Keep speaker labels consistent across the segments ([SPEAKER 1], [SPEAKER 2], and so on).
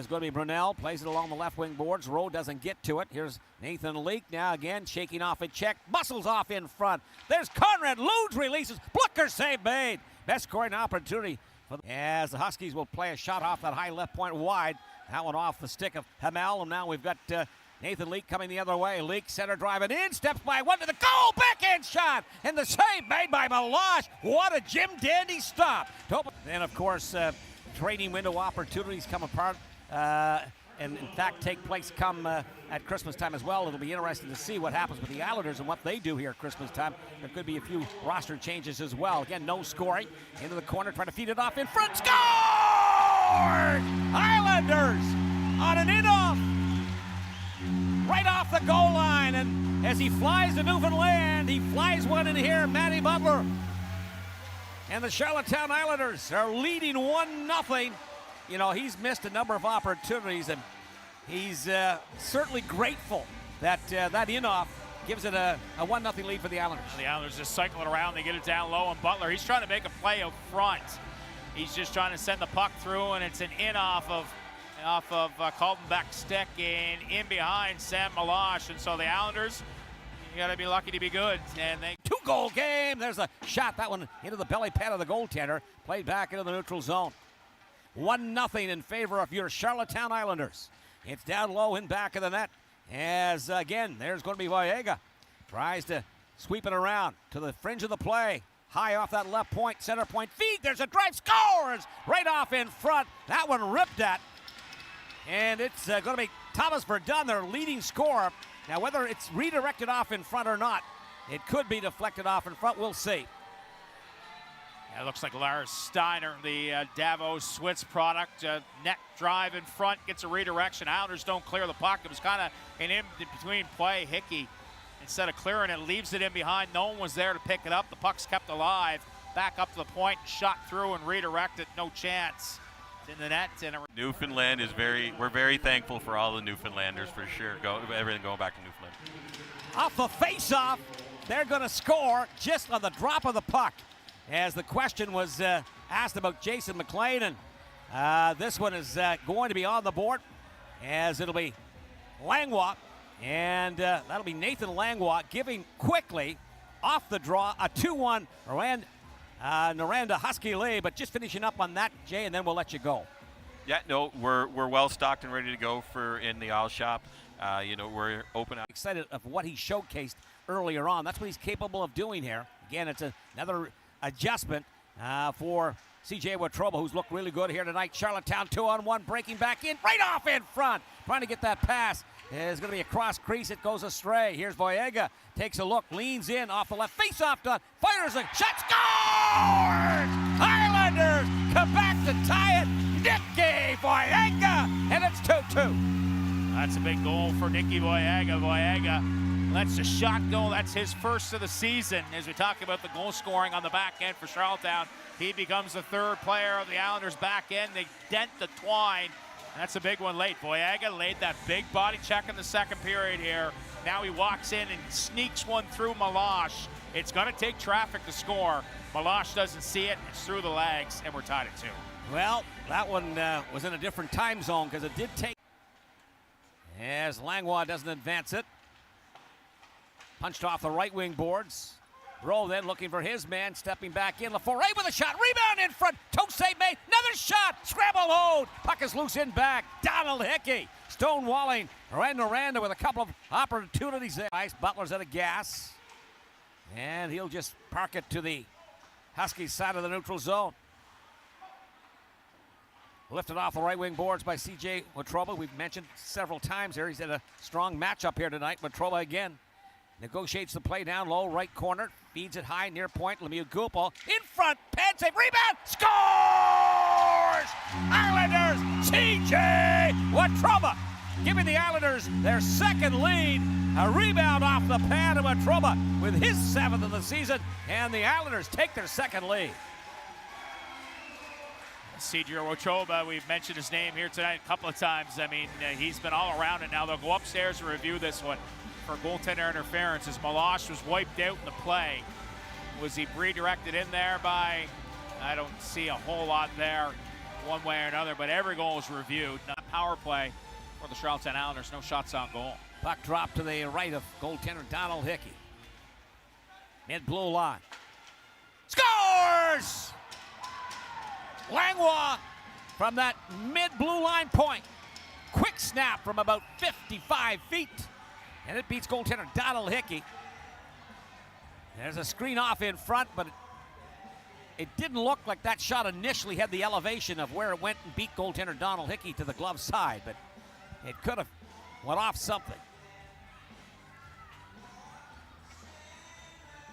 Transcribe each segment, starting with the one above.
[SPEAKER 1] is going to be Brunel. Plays it along the left wing boards. Rowe doesn't get to it. Here's Nathan Leake now again, shaking off a check. Muscles off in front. There's Conrad. Ludes releases. Blucker save made. Best scoring opportunity for as the Huskies will play a shot off that high left point wide. That one off the stick of Hamel. And now we've got Nathan Leake coming the other way. Leake center driving in. Steps by one to the goal. Backhand shot. And the save made by Meloche. What a Jim Dandy stop. Then, of course, trading window opportunities come apart. And in fact take place come at Christmas time as well. It'll be interesting to see what happens with the Islanders and what they do here at Christmas time. There could be a few roster changes as well. Again, no scoring. Into the corner, trying to feed it off in front. Score! Islanders on an in-off. Right off the goal line. And as he flies to Newfoundland, he flies one in here, Matty Butler. And the Charlottetown Islanders are leading 1-0. You know, he's missed a number of opportunities, and he's certainly grateful that that in-off gives it a 1-0 lead for the Islanders.
[SPEAKER 2] The Islanders just cycling around. They get it down low, and Butler, he's trying to make a play up front. He's just trying to send the puck through, and it's an in off of Kaltenbeck's stick and in behind Sam Meloche. And so the Islanders, you got to be lucky to be good. And they
[SPEAKER 1] 2-goal game. There's a shot. That one into the belly pad of the goaltender. Played back into the neutral zone. 1-0 in favor of your Charlottetown Islanders. It's down low in back of the net. As again, there's going to be Viega. Tries to sweep it around to the fringe of the play. High off that left point, center point feed. There's a drive, scores right off in front. That one ripped at. And it's going to be Thomas Verdun, their leading scorer. Now, whether it's redirected off in front or not, it could be deflected off in front. We'll see.
[SPEAKER 2] Yeah, it looks like Lars Steiner, the Davos Switz product. Net drive in front, gets a redirection. Islanders don't clear the puck. It was kind of an in-between play. Hickey, instead of clearing it, leaves it in behind. No one was there to pick it up. The puck's kept alive. Back up to the point, shot through and redirected. No chance. It's in the net.
[SPEAKER 3] Newfoundland is we're very thankful for all the Newfoundlanders for sure. Everything going back to Newfoundland.
[SPEAKER 1] Off the face-off, they're going to score just on the drop of the puck. As the question was asked about Jason McLean, and this one is going to be on the board, as it'll be Langlois, and that'll be Nathan Langlois giving quickly off the draw a 2-1 Rouyn-Noranda Husky lead, but just finishing up on that, Jay, and then we'll let you go.
[SPEAKER 3] Yeah, no, we're well stocked and ready to go in the Isle shop. You know, we're open.
[SPEAKER 1] Excited of what he showcased earlier on. That's what he's capable of doing here. Again, it's another adjustment for CJ Watroba, who's looked really good here tonight. Charlottetown 2-on-1, breaking back in, right off in front, trying to get that pass. There's going to be a cross crease, it goes astray. Here's Viega, takes a look, leans in off the left, face-off done, fires a shot, scores! Islanders come back to tie it. Nicky Viega, and it's 2-2.
[SPEAKER 2] That's a big goal for Nicky Viega. Viega lets the shot go. That's his first of the season. As we talk about the goal scoring on the back end for Charlottetown, he becomes the third player of the Islanders back end. They dent the twine. That's a big one late. Viega laid that big body check in the second period here. Now he walks in and sneaks one through Meloche. It's going to take traffic to score. Meloche doesn't see it. It's through the legs, and we're tied at 2.
[SPEAKER 1] Well, that one was in a different time zone because it did take. As Langlois doesn't advance it. Punched off the right wing boards. Rowe then looking for his man, stepping back in. Laforet with a shot, rebound in front. Toe save made, another shot, scramble hold. Puck is loose in back. Donald Hickey stonewalling Rouyn-Noranda with a couple of opportunities there. Nice, Butler's at a gas. And he'll just park it to the Huskies side of the neutral zone. Lifted off the right wing boards by CJ Watroba. We've mentioned several times here. He's had a strong matchup here tonight. Watroba again negotiates the play down low, right corner. Feeds it high, near point. Lemieux Gulpo in front. Pad save, rebound, scores! Islanders, CJ Watroba giving the Islanders their second lead. A rebound off the pad of Watroba with his 7th of the season. And the Islanders take their second lead.
[SPEAKER 2] CJ Watroba, we've mentioned his name here tonight a couple of times. I mean, he's been all around it. Now they'll go upstairs and review this one for goaltender interference as Meloche was wiped out in the play. Was he redirected in there by, I don't see a whole lot there. one way or another, but every goal is reviewed. Not power play for the Charlottetown Islanders. No shots on goal.
[SPEAKER 1] Puck drop to the right of goaltender Donald Hickey. Mid blue line. Scores! Langlois from that mid blue line point. Quick snap from about 55 feet. And it beats goaltender Donald Hickey. There's a screen off in front, but it didn't look like that shot initially had the elevation of where it went and beat goaltender Donald Hickey to the glove side, but it could have went off something.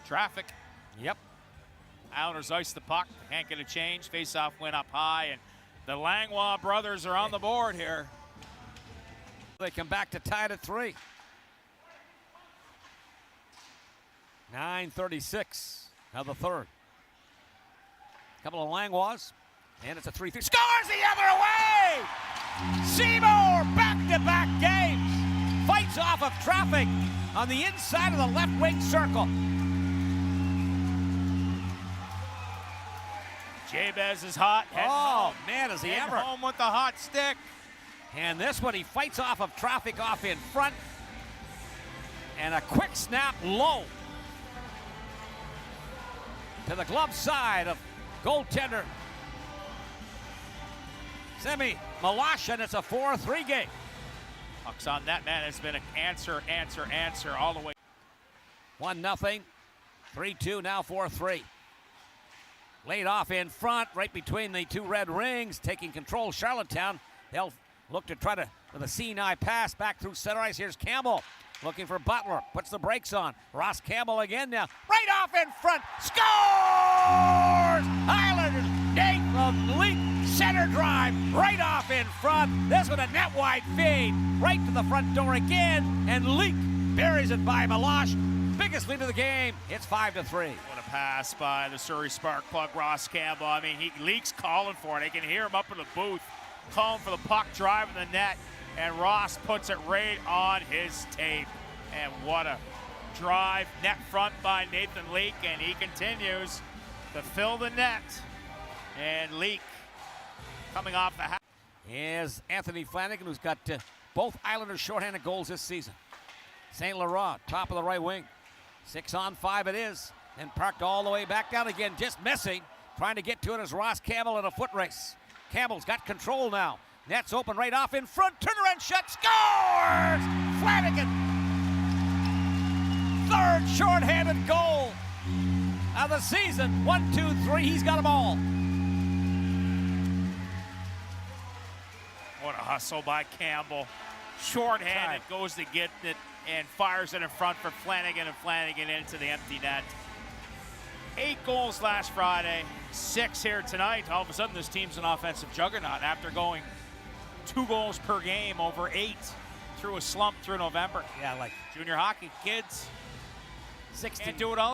[SPEAKER 2] Traffic.
[SPEAKER 1] Yep.
[SPEAKER 2] Islanders ice the puck. Can't get a change. Face-off went up high, and the Langlois brothers are on the board here.
[SPEAKER 1] They come back to tie it at 3. 9:36 of the third. Couple of Langlois, and it's a 3-3. Scores the other way! Seymour, back-to-back games. Fights off of traffic on the inside of the left wing circle.
[SPEAKER 2] Jabez is hot.
[SPEAKER 1] Oh, man, is he ever.
[SPEAKER 2] Home with the hot stick.
[SPEAKER 1] And this one, he fights off of traffic off in front. And a quick snap low to the glove side of goaltender Semi Malash, and it's a 4-3 game.
[SPEAKER 2] Puck's on that, man. It's been an answer all the way.
[SPEAKER 1] 1-0, 3-2, now 4-3. Laid off in front, right between the two red rings, taking control. Charlottetown, they'll look to try to, with a seeing-eye pass back through center ice. Here's Campbell looking for Butler, puts the brakes on. Ross Campbell again now, right off in front, scores! Islanders, Nathan Leak, center drive, right off in front. This one a net-wide feed, right to the front door again, and Leak buries it by Malash. Biggest lead of the game. It's 5-3.
[SPEAKER 2] What a pass by the Surrey Spark plug, Ross Campbell. I mean, Leak's calling for it. I can hear him up in the booth calling for the puck, driving the net, and Ross puts it right on his tape. And what a drive, net front by Nathan Leak, and he continues to fill the net. And Leak coming off the half.
[SPEAKER 1] Is Anthony Flanagan, who's got both Islanders shorthanded goals this season. St. Laurent, top of the right wing. 6-on-5 it is. And parked all the way back down again, just missing. Trying to get to it as Ross Campbell in a foot race. Campbell's got control now. Net's open right off in front. Turnaround shot, scores! Flanagan. Third shorthanded goal of the season. 1, 2, 3, he's got them all.
[SPEAKER 2] What a hustle by Campbell. Shorthanded, goes to get it and fires it in front for Flanagan, and Flanagan into the empty net. 8 goals last Friday, 6 here tonight. All of a sudden, this team's an offensive juggernaut after going 2 goals per game over 8 through a slump through November.
[SPEAKER 1] Yeah, like
[SPEAKER 2] junior hockey kids
[SPEAKER 1] 16.
[SPEAKER 2] can't do it all.